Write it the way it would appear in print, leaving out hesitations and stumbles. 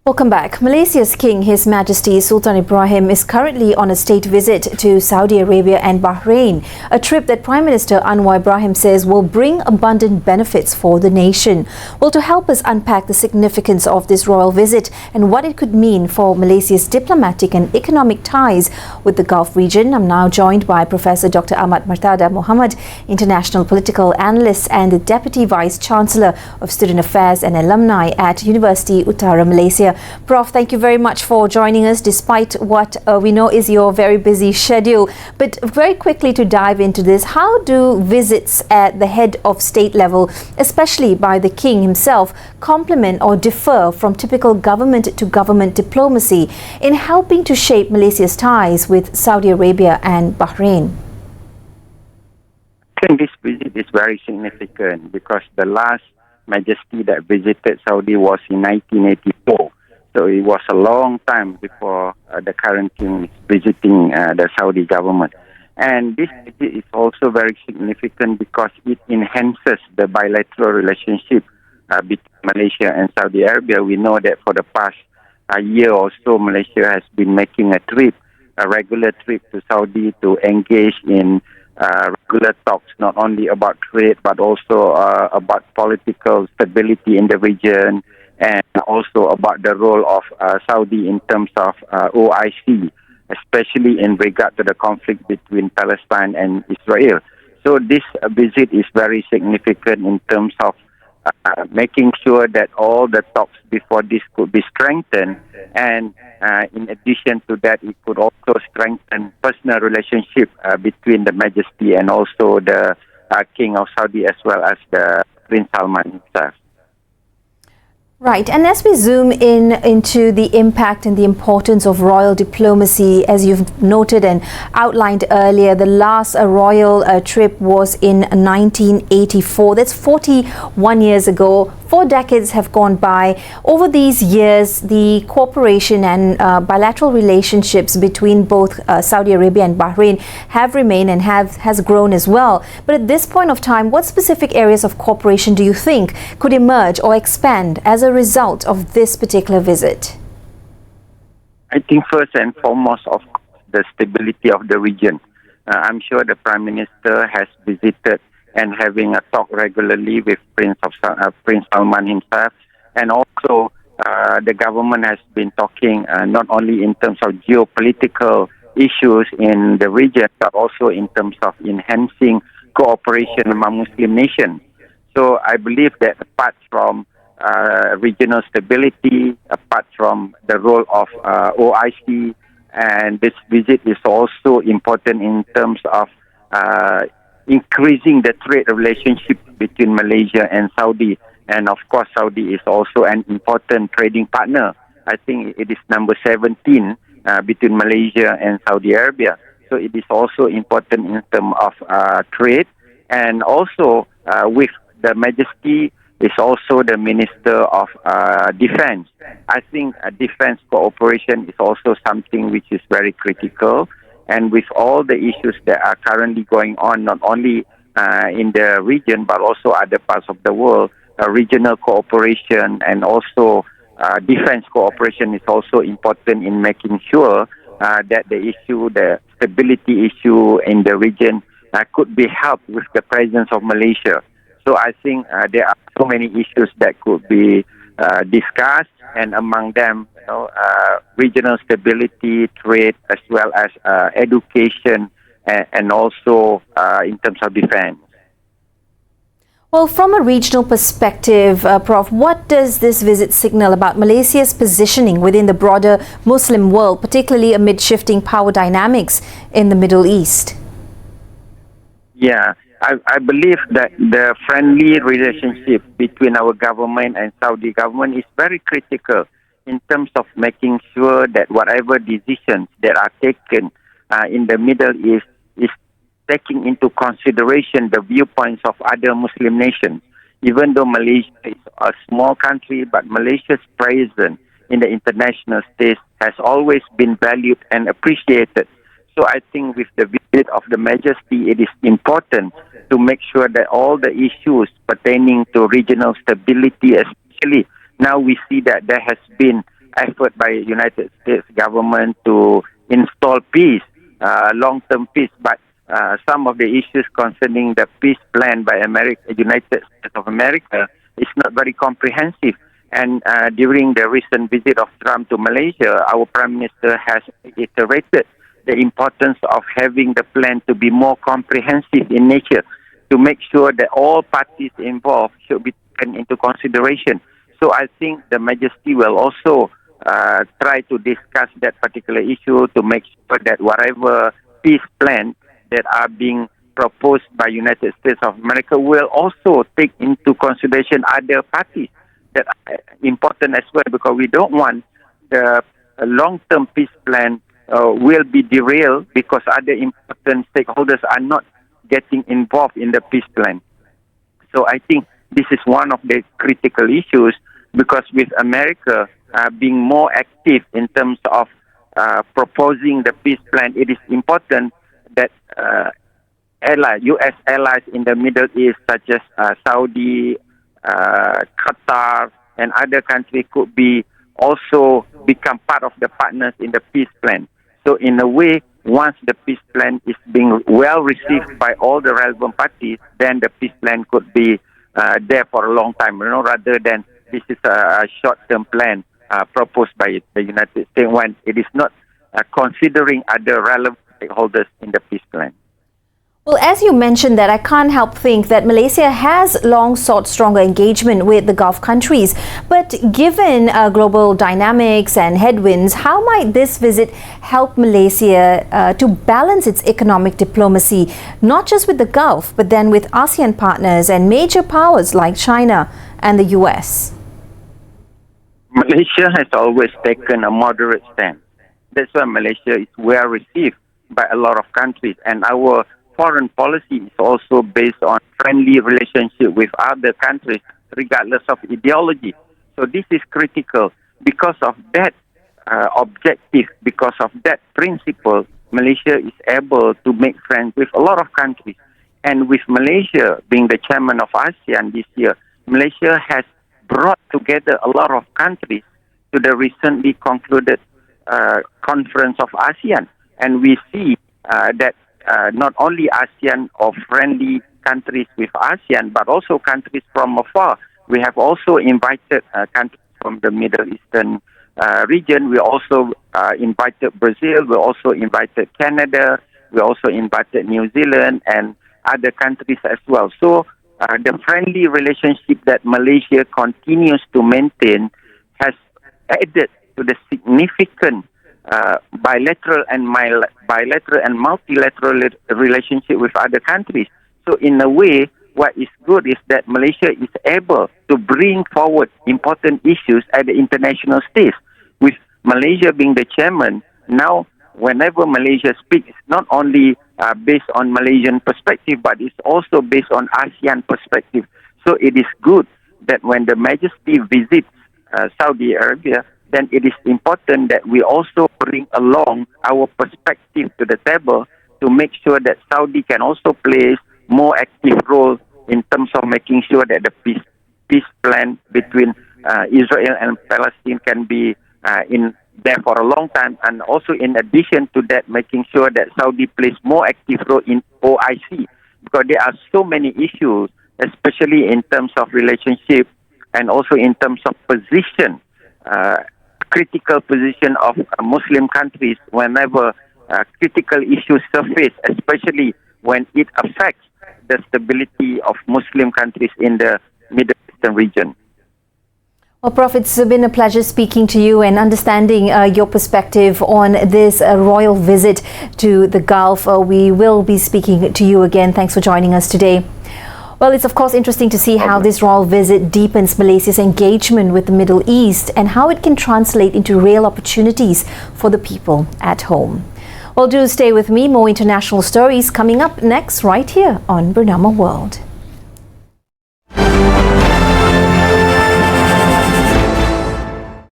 Welcome back. Malaysia's King, His Majesty Sultan Ibrahim, is currently on a state visit to Saudi Arabia and Bahrain, a trip that Prime Minister Anwar Ibrahim says will bring abundant benefits for the nation. Well, to help us unpack the significance of this royal visit and what it could mean for Malaysia's diplomatic and economic ties with the Gulf region, I'm now joined by Professor Dr. Ahmad MARTADHA Mohammed, International Political Analyst and the Deputy Vice-Chancellor of Student Affairs and Alumni at Universiti Utara, Malaysia. Prof, thank you very much for joining us despite what we know is your very busy schedule. But very quickly to dive into this, how do visits at the head of state level, especially by the King himself, complement or differ from typical government-to-government diplomacy in helping to shape Malaysia's ties with Saudi Arabia and Bahrain? I think this visit is very significant because the last Majesty that visited Saudi was in 1984. So it was a long time before the current king is visiting the Saudi government. And this visit is also very significant because it enhances the bilateral relationship between Malaysia and Saudi Arabia. We know that for the past year or so, Malaysia has been making a regular trip to Saudi to engage in regular talks, not only about trade, but also about political stability in the region, and also about the role of Saudi in terms of OIC, especially in regard to the conflict between Palestine and Israel. So this visit is very significant in terms of making sure that all the talks before this could be strengthened, and in addition to that, it could also strengthen personal relationship between the Majesty and also the King of Saudi as well as the Prince Salman himself. Right, and as we zoom into the impact and the importance of royal diplomacy, as you've noted and outlined earlier, the last royal trip was in 1984. That's 41 years ago. 4 decades have gone by. Over these years, the cooperation and bilateral relationships between both Saudi Arabia and Bahrain have remained and has grown as well. But at this point of time, what specific areas of cooperation do you think could emerge or expand as a result of this particular visit? I think first and foremost, of course, the stability of the region. I'm sure the Prime Minister has visited and having a talk regularly with Prince Salman himself, and also the government has been talking not only in terms of geopolitical issues in the region, but also in terms of enhancing cooperation among Muslim nations. So I believe that apart from regional stability, apart from the role of OIC, and this visit is also important in terms of increasing the trade relationship between Malaysia and Saudi. And of course, Saudi is also an important trading partner. I think it is number 17 between Malaysia and Saudi Arabia. So it is also important in terms of trade. And also with the Majesty is also the Minister of Defense. I think defense cooperation is also something which is very critical. And with all the issues that are currently going on, not only in the region, but also other parts of the world, regional cooperation and also defense cooperation is also important in making sure that the stability issue in the region could be helped with the presence of Malaysia. So I think there are so many issues that could be discussed, and among them, regional stability, trade, as well as education, and also in terms of defense. Well, from a regional perspective, Prof, what does this visit signal about Malaysia's positioning within the broader Muslim world, particularly amid shifting power dynamics in the Middle East? Yeah, I believe that the friendly relationship between our government and Saudi government is very critical in terms of making sure that whatever decisions that are taken in the Middle East is taking into consideration the viewpoints of other Muslim nations. Even though Malaysia is a small country, but Malaysia's presence in the international stage has always been valued and appreciated. So I think with the visit of the Majesty, it is important to make sure that all the issues pertaining to regional stability, especially now we see that there has been effort by United States government to install peace, long-term peace, but some of the issues concerning the peace plan by United States of America is not very comprehensive. And during the recent visit of Trump to Malaysia, our Prime Minister has iterated the importance of having the plan to be more comprehensive in nature, to make sure that all parties involved should be taken into consideration. So I think the Majesty will also try to discuss that particular issue to make sure that whatever peace plan that are being proposed by United States of America will also take into consideration other parties that are important as well, because we don't want the long-term peace plan will be derailed because other important stakeholders are not getting involved in the peace plan. So I think this is one of the critical issues, because with America being more active in terms of proposing the peace plan, it is important that U.S. allies in the Middle East, such as Saudi, Qatar, and other countries could be also become part of the partners in the peace plan. So in a way, once the peace plan is being well received by all the relevant parties, then the peace plan could be there for a long time, rather than this is a short-term plan proposed by the United States when it is not considering other relevant stakeholders in the peace plan. Well, as you mentioned that, I can't help think that Malaysia has long sought stronger engagement with the Gulf countries. But given global dynamics and headwinds, how might this visit help Malaysia to balance its economic diplomacy, not just with the Gulf, but then with ASEAN partners and major powers like China and the US? Malaysia has always taken a moderate stance. That's why Malaysia is well received by a lot of countries, and our foreign policy is also based on friendly relationship with other countries, regardless of ideology. So this is critical. Because of that objective, because of that principle, Malaysia is able to make friends with a lot of countries. And with Malaysia being the chairman of ASEAN this year, Malaysia has brought together a lot of countries to the recently concluded conference of ASEAN. And we see that not only ASEAN or friendly countries with ASEAN, but also countries from afar. We have also invited countries from the Middle Eastern region. We also invited Brazil. We also invited Canada. We also invited New Zealand and other countries as well. So the friendly relationship that Malaysia continues to maintain has added to the significant bilateral and multilateral relationship with other countries. So in a way, what is good is that Malaysia is able to bring forward important issues at the international stage. With Malaysia being the chairman, now whenever Malaysia speaks, it's not only based on Malaysian perspective, but it's also based on ASEAN perspective. So it is good that when the Majesty visits Saudi Arabia, then it is important that we also bring along our perspective to the table to make sure that Saudi can also play more active role in terms of making sure that the peace plan between Israel and Palestine can be in there for a long time, and also in addition to that, making sure that Saudi plays more active role in OIC, because there are so many issues, especially in terms of relationship and also in terms of position, critical position of Muslim countries whenever critical issues surface, especially when it affects the stability of Muslim countries in the Middle Eastern region. Well, Prof, it's been a pleasure speaking to you and understanding your perspective on this royal visit to the Gulf. We will be speaking to you again. Thanks for joining us today. Well, it's of course interesting to see how this royal visit deepens Malaysia's engagement with the Middle East and how it can translate into real opportunities for the people at home. Well, do stay with me. More international stories coming up next right here on Bernama World.